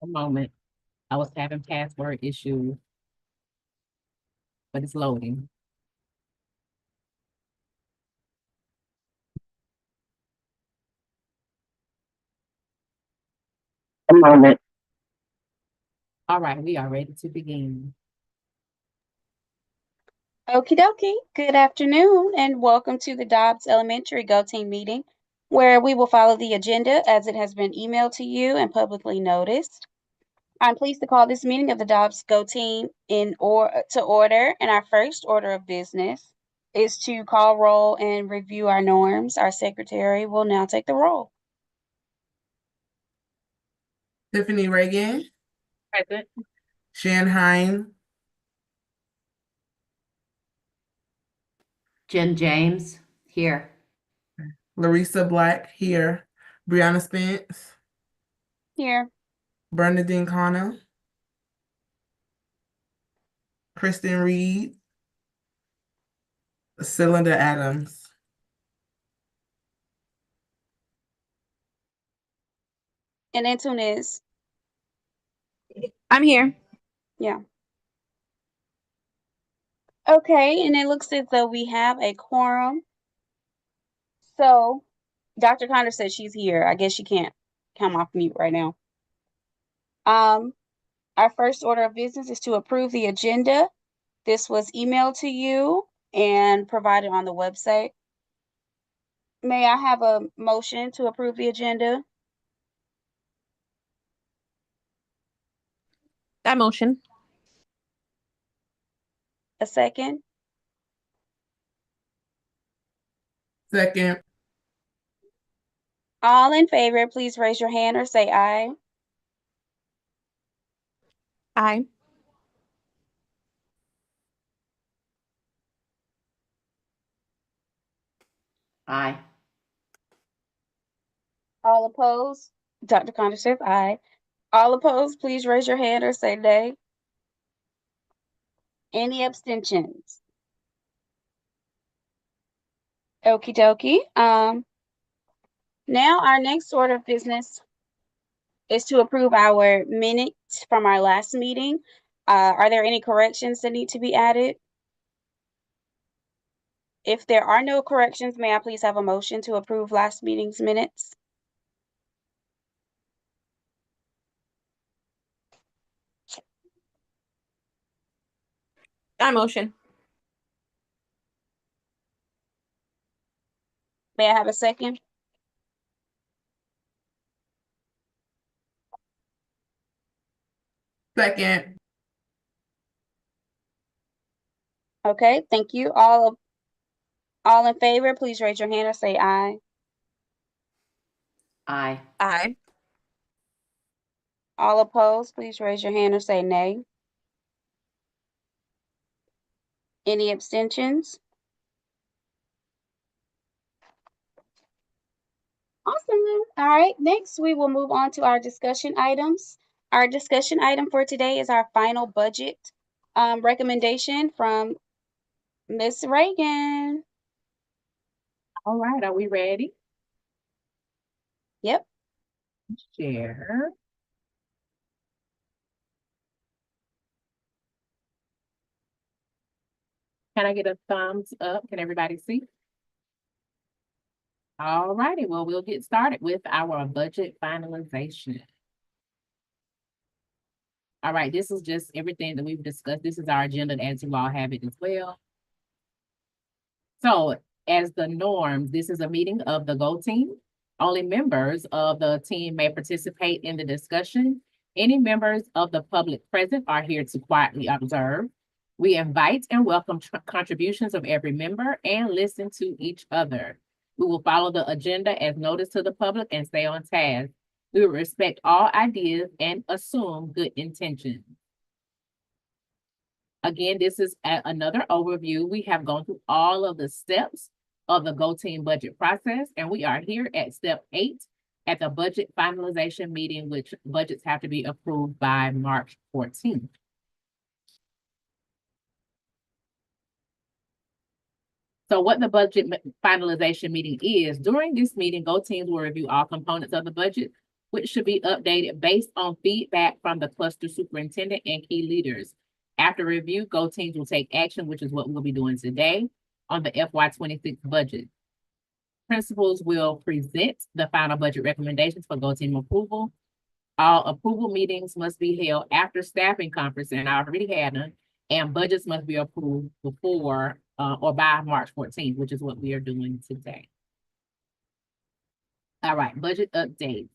A moment. I was having password issues, but it's loading. A moment. All right, we are ready to begin. Okie dokie. Good afternoon and welcome to the Dobbs Elementary Go Team meeting, where we will follow the agenda as it has been emailed to you and publicly noticed. I'm pleased to call this meeting of the Dobbs Go Team to order, and our first order of business is to call roll and review our norms. Our secretary will now take the roll. Tiffany Reagan, Present. Shan Hine, Jen James, here. Larissa Black here, Brianna Spence, Here. Bernadine Connor, Kristen Reed, Cylinder Adams. And Antunes. I'm here. Yeah. Okay, and it looks as though we have a quorum. So, Dr. Connor says she's here. I guess she can't come off mute right now. Our first order of business is to approve the agenda. This was emailed to you and provided on the website. May I have a motion to approve the agenda? That motion. A second? Second, All in favor, please raise your hand or say aye. Aye. Aye. All opposed? Dr. Connor says aye. All opposed, please raise your hand or say nay. Any abstentions? Okie dokie. Now our next order of business is to approve our minutes from our last meeting. Are there any corrections that need to be added? If there are no corrections, may I please have a motion to approve last meeting's minutes? That motion. May I have a second? second, Okay, thank you. All in favor, please raise your hand or say aye. Aye. Aye. All opposed, please raise your hand or say nay. Any abstentions? Awesome. All right, next we will move on to our discussion items. Our discussion item for today is our final budget recommendation from Miss Reagan. All right, are we ready? Yep. Share. Can I get a thumbs up? Can everybody see? All righty, well, we'll get started with our budget finalization. All right, this is just everything that we've discussed. This is our agenda as you all have it as well. So as the norm, this is a meeting of the Go Team. Only members of the team may participate in the discussion. Any members of the public present are here to quietly observe. We invite and welcome contributions of every member and listen to each other. We will follow the agenda as noticed to the public and stay on task. We will respect all ideas and assume good intentions. Again, this is another overview. We have gone through all of the steps of the Go Team budget process, and we are here at step 8 at the budget finalization meeting, which budgets have to be approved by March 14th. So what the budget finalization meeting is, during this meeting, Go Teams will review all components of the budget which should be updated based on feedback from the cluster superintendent and key leaders. After review, Go Teams will take action, which is what we'll be doing today on the FY 26 budget. Principals will present the final budget recommendations for Go Team approval. All approval meetings must be held after staffing conference, and I already had them, and budgets must be approved before or by March 14th, which is what we are doing today. All right, budget update.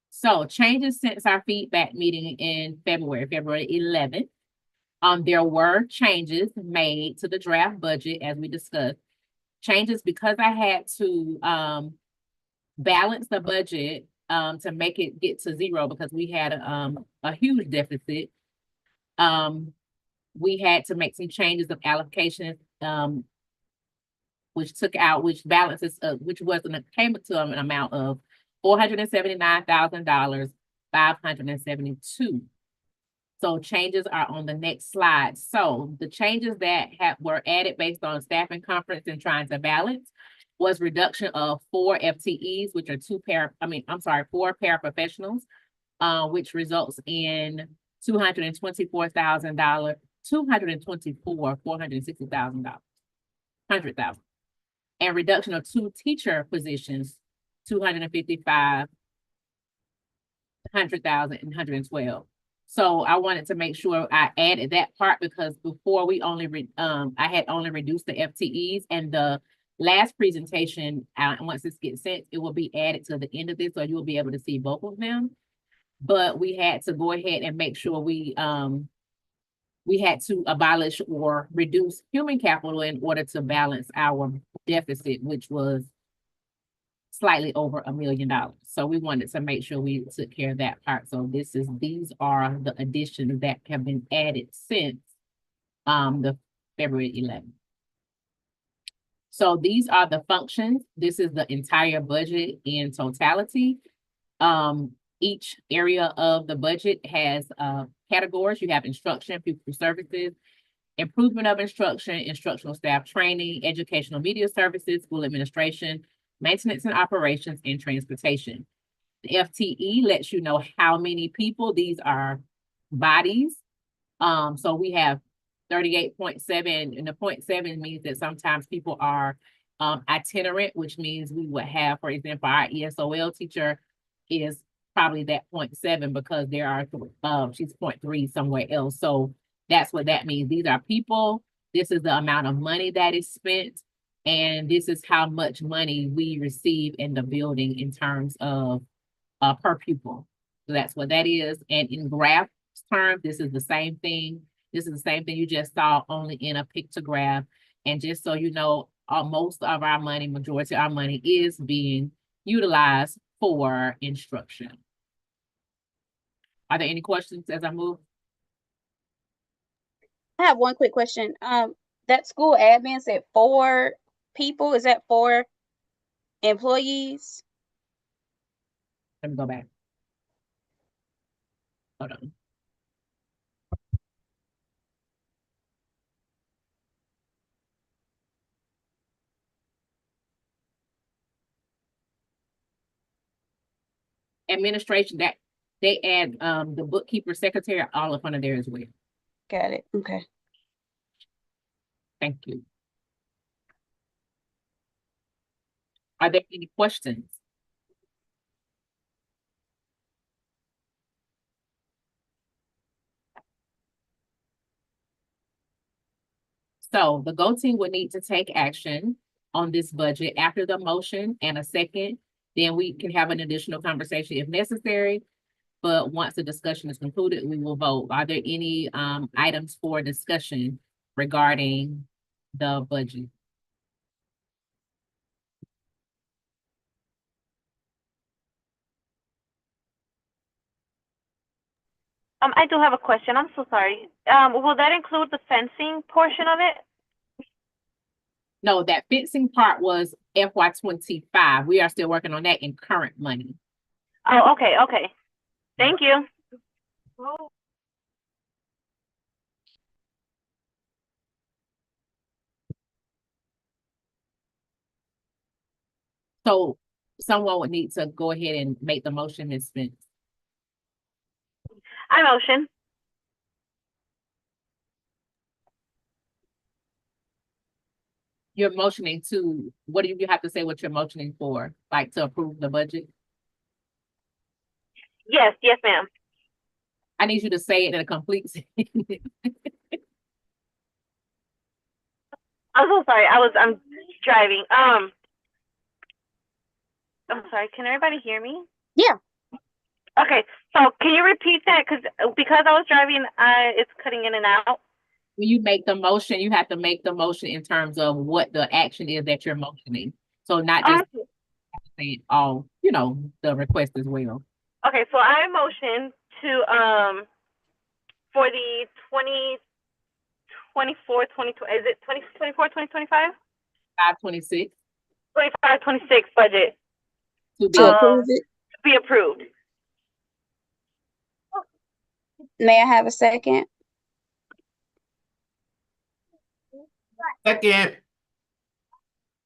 So changes since our feedback meeting in February 11th. There were changes made to the draft budget as we discussed. Changes because I had to balance the budget to make it get to zero because we had a huge deficit. We had to make some changes of allocation, which balances, which came to an amount of $479,572. So changes are on the next slide. So the changes that were added based on staffing conference and trying to balance was reduction of 4 FTEs, which are 4 paraprofessionals, which results in $460,000, $100,000, and reduction of 2 teacher positions, 255, 100,000, and 112. So I wanted to make sure I added that part because before I had only reduced the FTEs, and the last presentation, once this gets sent, it will be added to the end of this, so you will be able to see both of them. But we had to go ahead and make sure we had to abolish or reduce human capital in order to balance our deficit, which was slightly over $1 million. So we wanted to make sure we took care of that part. So these are the additions that have been added since the February 11th. So these are the functions. This is the entire budget in totality. Each area of the budget has categories. You have instruction, pupil services, improvement of instruction, instructional staff training, educational media services, school administration, maintenance and operations, and transportation. The FTE lets you know how many people. These are bodies. So we have 38.7, and the 0.7 means that sometimes people are itinerant, which means we would have, for example, our ESOL teacher is probably that 0.7 because there are she's 0.3 somewhere else. So that's what that means. These are people. This is the amount of money that is spent, and this is how much money we receive in the building in terms of per pupil. So that's what that is. And in graph terms, this is the same thing. This is the same thing you just saw, only in a pictograph. And just so you know, most of our money, majority of our money is being utilized for instruction. Are there any questions as I move? I have one quick question. That school admin said 4 people. Is that 4 employees? Let me go back. Hold on. Administration, that they add the bookkeeper, secretary, all up under there as well. Got it. Okay. Thank you. Are there any questions? So the Go Team would need to take action on this budget after the motion and a second. Then we can have an additional conversation if necessary. But once the discussion is concluded, we will vote. Are there any items for discussion regarding the budget? I do have a question. I'm so sorry. Will that include the fencing portion of it? No, that fencing part was FY 25. We are still working on that in current money. Oh, okay, okay. Thank you. So Someone would need to go ahead and make the motion, Ms. Spence. I motion. You're motioning to, what do you have to say what you're motioning for? Like to approve the budget? Yes, yes, ma'am. I need you to say it in a complete sentence. I'm so sorry. I'm driving. I'm sorry. Can everybody hear me? Yeah. Okay. So can you repeat that? Because I was driving, it's cutting in and out. When you make the motion, you have to make the motion in terms of what the action is that you're motioning. So not just saying all, the request as well. Okay. So I motion to for the 2024, 2020, is it 2024, 2025? 526 25, 26 budget to be To approve it, to be approved. may I have a second? Second.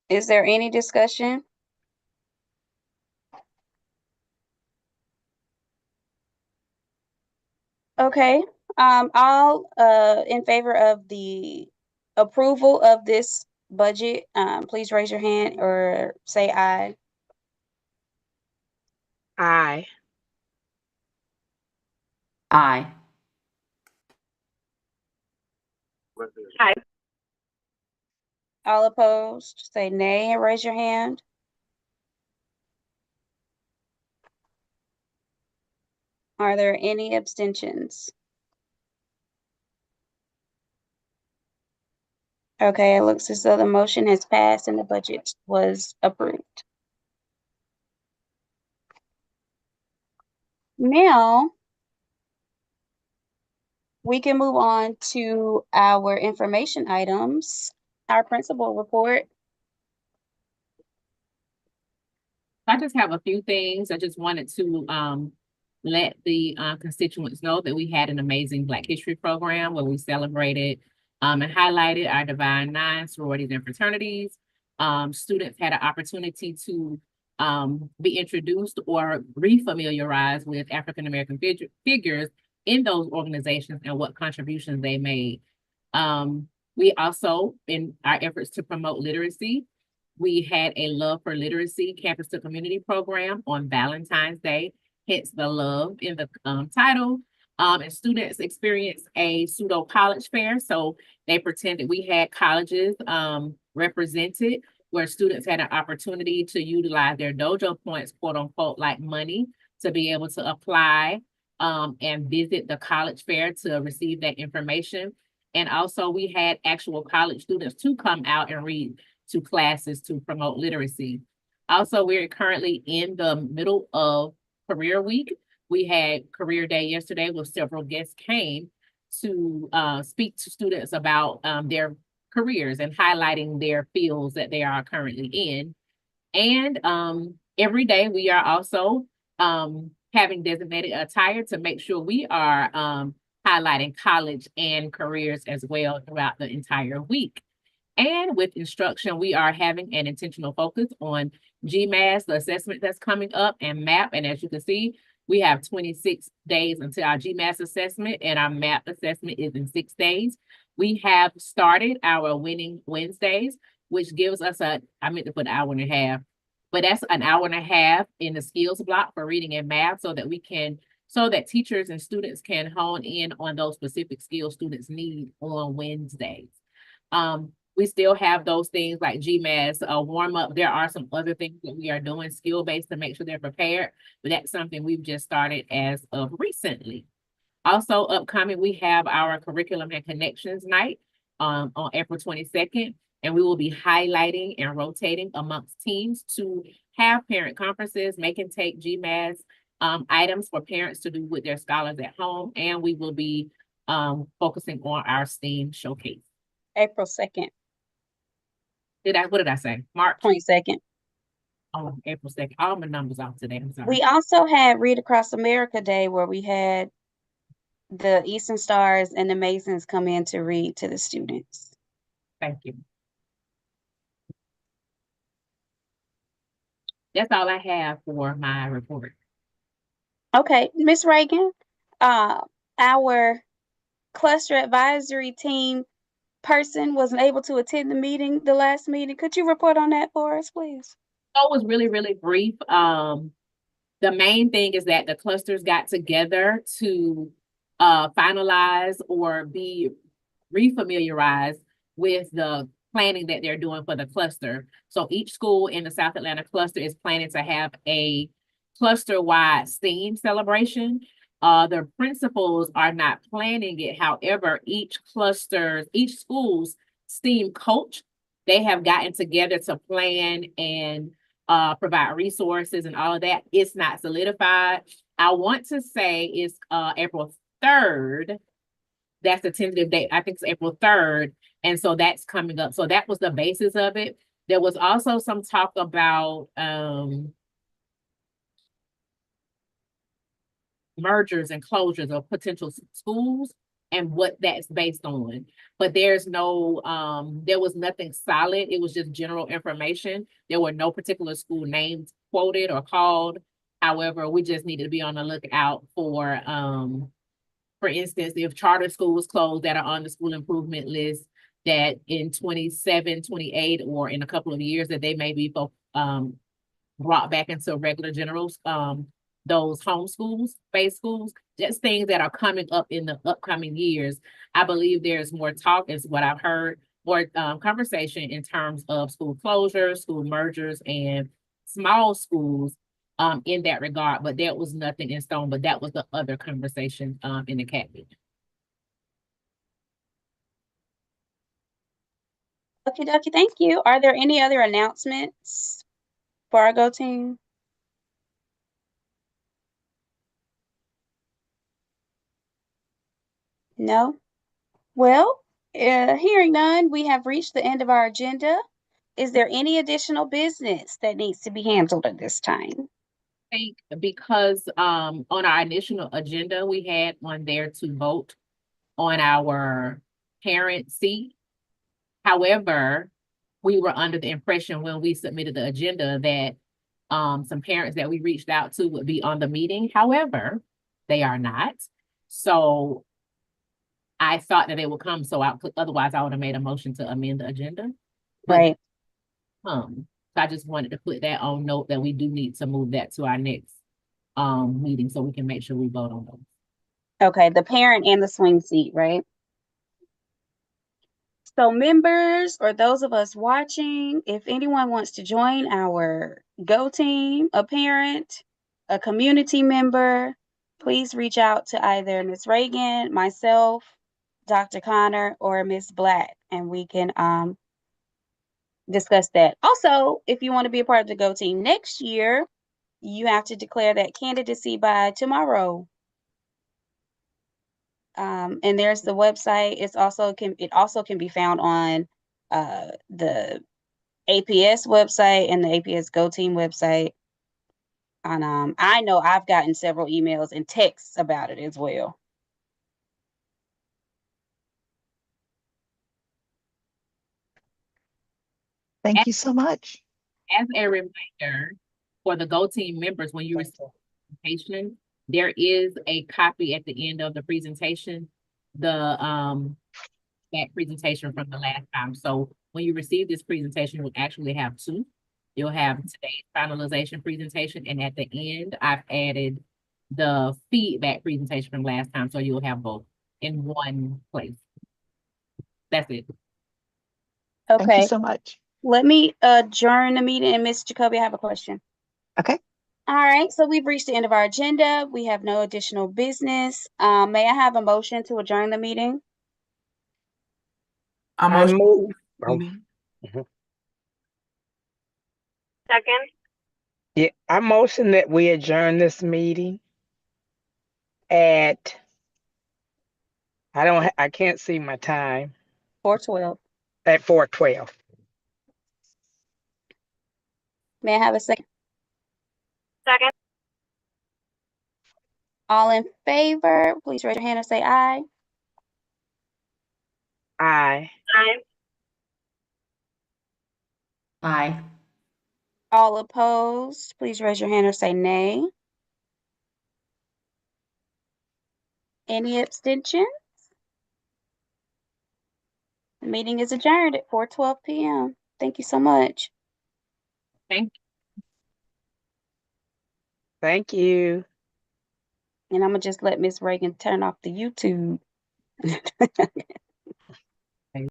Is there any discussion? Okay, all in favor of the approval of this budget, please raise your hand or say aye. Aye. Aye. Aye. All opposed, say nay and raise your hand. Are there any abstentions? Okay, it looks as though the motion has passed and the budget was approved. Now, we can move on to our information items. Our principal report. I just have a few things. I just wanted to let the constituents know that we had an amazing Black History program where we celebrated and highlighted our Divine Nine sororities and fraternities. Students had an opportunity to be introduced or refamiliarized with African American figures in those organizations and what contributions they made. We also, in our efforts to promote literacy, we had a Love for Literacy Campus to Community program on Valentine's Day, hence the love in the title. And students experienced a pseudo college fair. So they pretended we had colleges represented where students had an opportunity to utilize their dojo points, quote unquote, like money to be able to apply and visit the college fair to receive that information. And also we had actual college students to come out and read to classes to promote literacy. Also, we're currently in the middle of Career Week. We had Career Day yesterday where several guests came to speak to students about their careers and highlighting their fields that they are currently in. And every day we are also having designated attire to make sure we are highlighting college and careers as well throughout the entire week. And with instruction, we are having an intentional focus on GMAS, the assessment that's coming up, and MAP. And as you can see, we have 26 days until our GMAS assessment, and our MAP assessment is in 6 days. We have started our Winning Wednesdays, which gives us I meant to put an hour and a half, but that's an hour and a half in the skills block for reading and math so that teachers and students can hone in on those specific skills students need on Wednesdays. We still have those things like GMAS, warm up. There are some other things that we are doing skill-based to make sure they're prepared, but that's something we've just started as of recently. Also upcoming, we have our Curriculum and Connections Night on April 22nd, and we will be highlighting and rotating amongst teams to have parent conferences, make and take GMAS items for parents to do with their scholars at home, and we will be focusing on our STEAM showcase. April 2nd. What did I say? March? 22nd. Oh, April 2nd. All my numbers off today. I'm sorry. We also had Read Across America Day where we had the Eastern Stars and the Masons come in to read to the students. Thank you. That's all I have for my report. Okay, Ms. Reagan, our cluster advisory team person wasn't able to attend the last meeting. Could you report on that for us, please? So it was really, really brief. The main thing is that the clusters got together to finalize or be refamiliarized with the planning that they're doing for the cluster. So each school in the South Atlanta cluster is planning to have a cluster-wide STEAM celebration. The principals are not planning it. However, each school's STEAM coach, they have gotten together to plan and provide resources and all of that. It's not solidified. I want to say it's April 3rd. That's the tentative date. I think it's April 3rd. And so that's coming up. So that was the basis of it. There was also some talk about mergers and closures of potential schools and what that's based on. But there's no, there was nothing solid. It was just general information. There were no particular school names quoted or called. However, we just needed to be on the lookout for instance, if charter schools closed that are on the school improvement list, that in 27, 28, or in a couple of years that they may be brought back into regular generals, those homeschools, based schools, just things that are coming up in the upcoming years. I believe there's more talk, is what I've heard, more conversation in terms of school closures, school mergers, and small schools in that regard, but there was nothing in stone, but that was the other conversation in the cabinet. Okie dokie, thank you. Are there any other announcements for our Go team? No? Well, hearing none, we have reached the end of our agenda. Is there any additional business that needs to be handled at this time? Think because on our initial agenda, we had on there to vote on our parent seat. However, we were under the impression when we submitted the agenda that some parents that we reached out to would be on the meeting. However, they are not. So I thought that they would come, so otherwise I would have made a motion to amend the agenda. But, Right. So I just wanted to put that on note that we do need to move that to our next meeting so we can make sure we vote on those. Okay, the parent and the swing seat, right? So members or those of us watching, if anyone wants to join our Go team, a parent, a community member, please reach out to either Ms. Reagan, myself, Dr. Connor, or Ms. Black, and we can discuss that. Also, if you want to be a part of the Go team next year, you have to declare that candidacy by tomorrow. And there's the website. It also can be found on the APS website and the APS Go Team website. And I know I've gotten several emails and texts about it as well. Thank you so much. As a reminder for the Go Team members, when you receive the presentation, there is a copy at the end of the presentation, that presentation from the last time. So when you receive this presentation, you'll actually have two. You'll have today's finalization presentation, and at the end, I've added the feedback presentation from last time, so you'll have both in one place. That's it. Thank Okay, you so much. let me adjourn the meeting. And Ms. Jacoby, I have a question. Okay. All right, so we've reached the end of our agenda. We have no additional business. May I have a motion to adjourn the meeting? I'm I motion. move. Meeting. Second. Yeah, I motion that we adjourn this meeting at, I can't see my time, 4:12. at 4:12. May I have a second? Second. All in favor, please raise your hand and say aye. Aye. Aye. Aye. All opposed, please raise your hand or say nay. Any abstentions? The meeting is adjourned at 4:12 p.m. Thank you so much. Thank Thank you. And I'm gonna just let Miss Reagan turn off the YouTube.